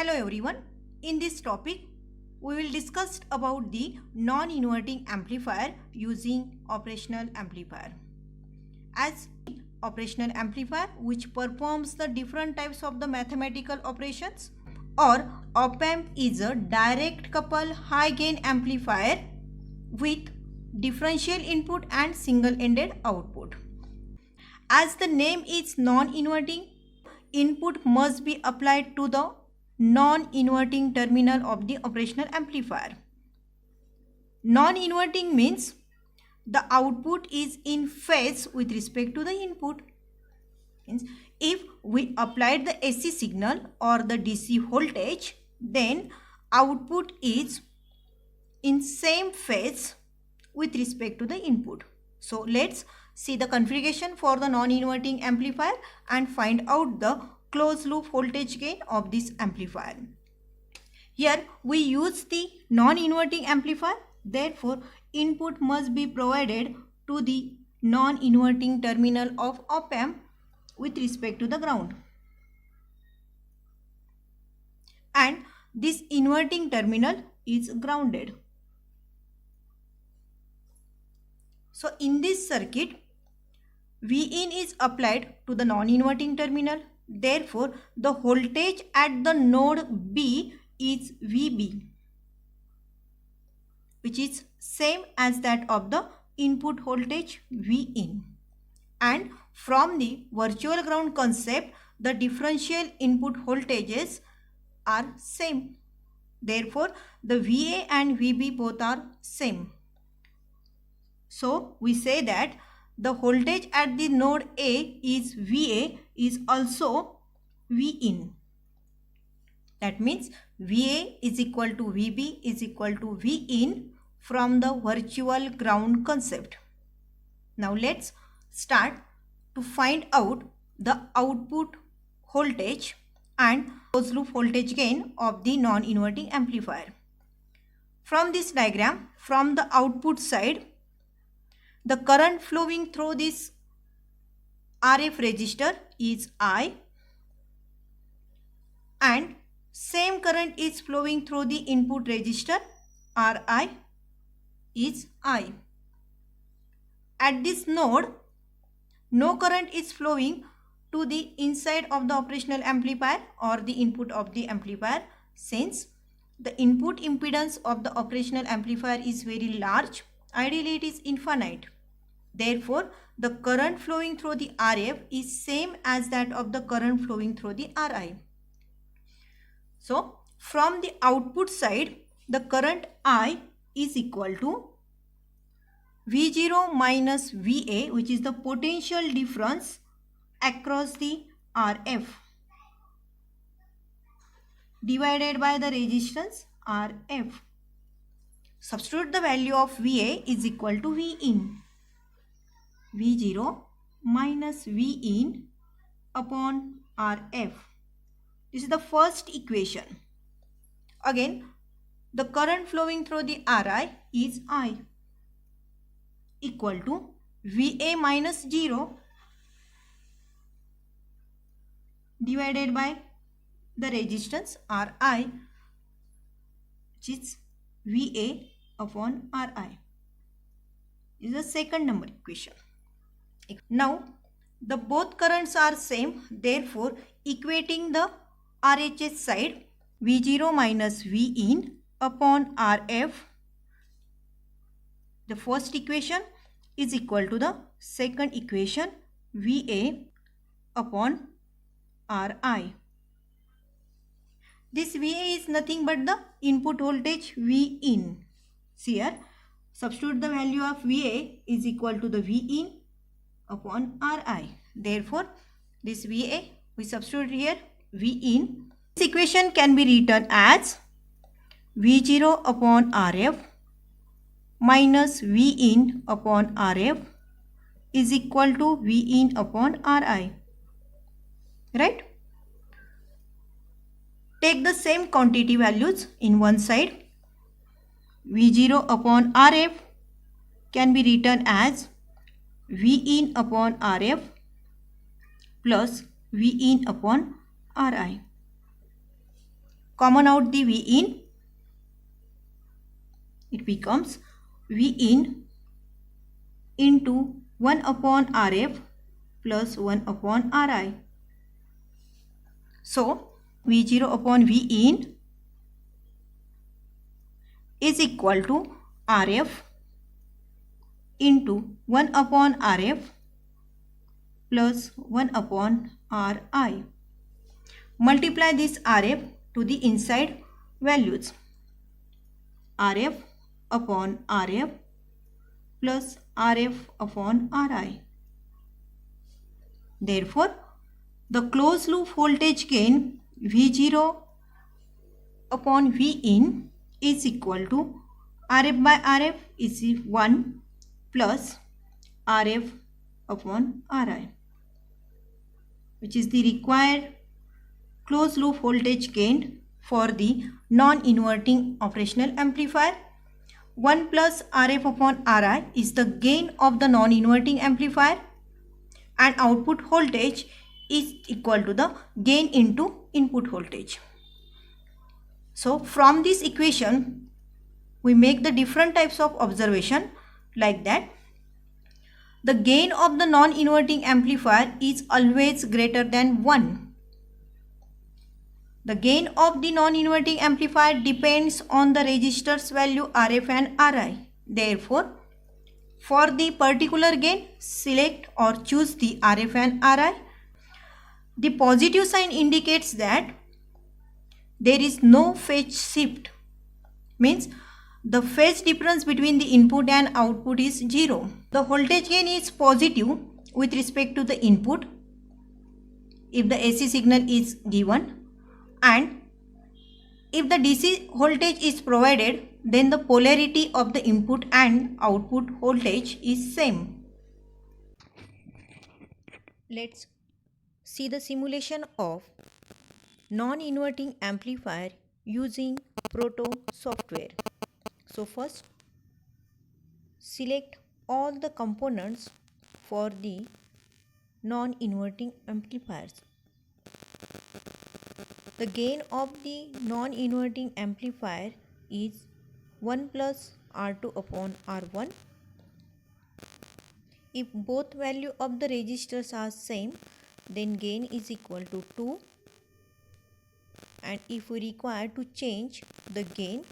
Hello everyone. In this topic, we will discuss about the non-inverting amplifier using operational amplifier. As operational amplifier which performs the different types of the mathematical operations, or op-amp is a direct couple high gain amplifier with differential input and single-ended output. As the name is non-inverting, input must be applied to the non-inverting terminal of the operational amplifier. Non-inverting means the output is in phase with respect to the input. Means if we applied the AC signal or the DC voltage, then output is in same phase with respect to the input. So let's see the configuration for the non-inverting amplifier and find out the closed loop voltage gain of this amplifier. Here we use the non-inverting amplifier, therefore input must be provided to the non-inverting terminal of op-amp with respect to the ground. And this inverting terminal is grounded. So in this circuit, Vin is applied to the non-inverting terminal. Therefore, the voltage at the node B is Vb, which is same as that of the input voltage Vin. And from the virtual ground concept, the differential input voltages are same. Therefore, the Va and Vb both are same. So we say that the voltage at the node A is Va is also Vin. That means Va is equal to Vb is equal to Vin from the virtual ground concept. Now let's start to find out the output voltage and closed loop voltage gain of the non-inverting amplifier. From this diagram, from the output side, the current flowing through this RF resistor is I, and same current is flowing through the input resistor Ri is I. At this node, no current is flowing to the inside of the operational amplifier or the input of the amplifier, since the input impedance of the operational amplifier is very large. Ideally, it is infinite. Therefore, the current flowing through the RF is same as that of the current flowing through the Ri. So, from the output side, the current I is equal to V0 minus Va, which is the potential difference across the RF, divided by the resistance Rf. Substitute the value of Va is equal to Vin. V0 minus Vin upon Rf. This is the first equation. Again, the current flowing through the Ri is I equal to Va minus 0 divided by the resistance Ri, which is Va upon Ri. This is the second number equation. Now, the both currents are same, therefore equating the RHS side, V0 minus Vin upon Rf, the first equation is equal to the second equation, Va upon Ri. This Va is nothing but the input voltage Vin. See here, substitute the value of Va is equal to the Vin upon Ri. Therefore, this Va we substitute here Vin. This equation can be written as V0 upon Rf minus Vin upon Rf is equal to Vin upon Ri. Right? Take the same quantity values in one side. V0 upon Rf can be written as Vin upon Rf plus Vin upon Ri. common out the V in, it becomes V in into 1 upon Rf plus 1 upon Ri. So V0 upon V in is equal to Rf into 1 upon Rf plus 1 upon Ri. Multiply this Rf to the inside values. Rf upon Rf plus Rf upon Ri. Therefore, the closed loop voltage gain V0 upon V in is equal to Rf by Rf is 1 plus Rf upon Ri, which is the required closed loop voltage gained for the non-inverting operational amplifier. 1 plus Rf upon Ri is the gain of the non-inverting amplifier, and output voltage is equal to the gain into input voltage. So from this equation we make the different types of observation like that. The gain of the non-inverting amplifier is always greater than 1. The gain of the non-inverting amplifier depends on the resistor's value Rf and Ri. Therefore, for the particular gain, select or choose the Rf and Ri. The positive sign indicates that there is no phase shift, means the phase difference between the input and output is 0. The voltage gain is positive with respect to the input if the AC signal is given, and if the DC voltage is provided, then the polarity of the input and output voltage is same. Let's see the simulation of non-inverting amplifier using Proto software. So first, select all the components for the non-inverting amplifiers. The gain of the non-inverting amplifier is 1 plus R2 upon R1. If both value of the resistors are same, then gain is equal to 2. And if we require to change the gain,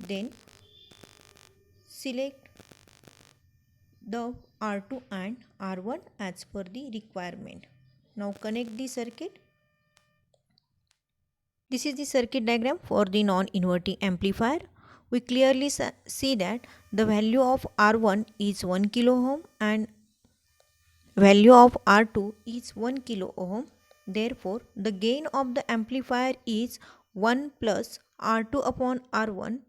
then select the R2 and R1 as per the requirement. Now connect the circuit. This is the circuit diagram for the non-inverting amplifier. We clearly see that the value of R1 is 1 kilo ohm and value of R2 is 1 kilo ohm. Therefore, the gain of the amplifier is 1 plus R2 upon R1.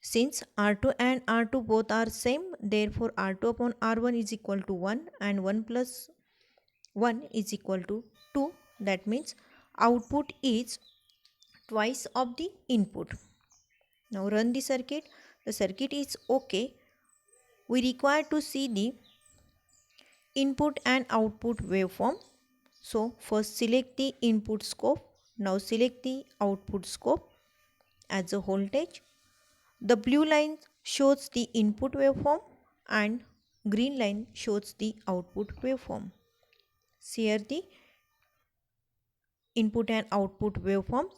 Since R2 and R2 both are same, therefore R2 upon R1 is equal to 1 and 1 plus 1 is equal to 2. That means output is twice of the input. Now run the circuit. The circuit is okay. We require to see the input and output waveform. So first select the input scope. Now select the output scope as a voltage. The blue line shows the input waveform and green line shows the output waveform. See here the input and output waveforms.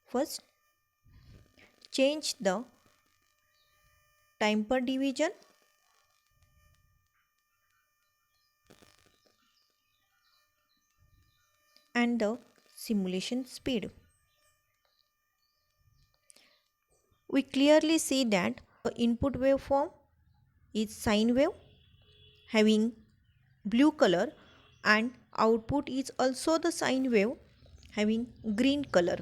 First, change the time per division and the simulation speed. We clearly see that the input waveform is sine wave having blue color, and output is also the sine wave having green color.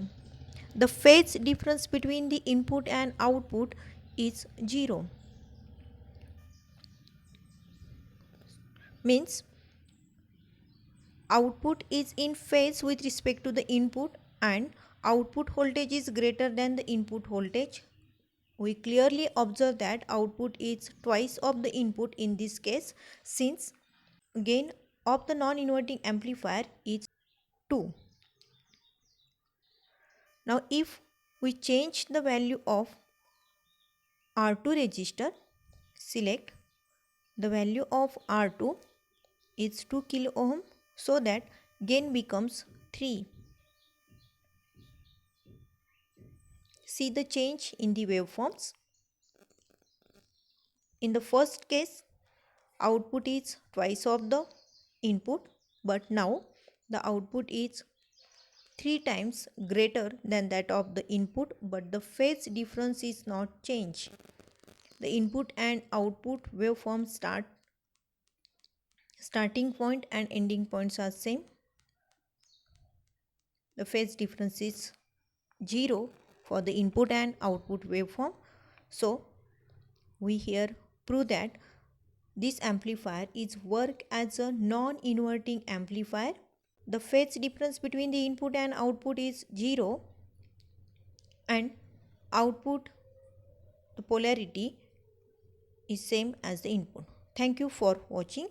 The phase difference between the input and output is 0. Means output is in phase with respect to the input and output voltage is greater than the input voltage. We clearly observe that output is twice of the input in this case, since gain of the non-inverting amplifier is Now if we change the value of R2 register, select the value of R2 is 2 kilo ohm, so that gain becomes 3. See the change in the waveforms. In the first case, output is twice of the input, but now the output is 3 times greater than that of the input, but the phase difference is not changed. The input and output waveform starting point and ending points are same. The phase difference is 0 for the input and output waveform. So we here prove that this amplifier is work as a non-inverting amplifier. The phase difference between the input and output is 0, and output, the polarity is same as the input. Thank you for watching.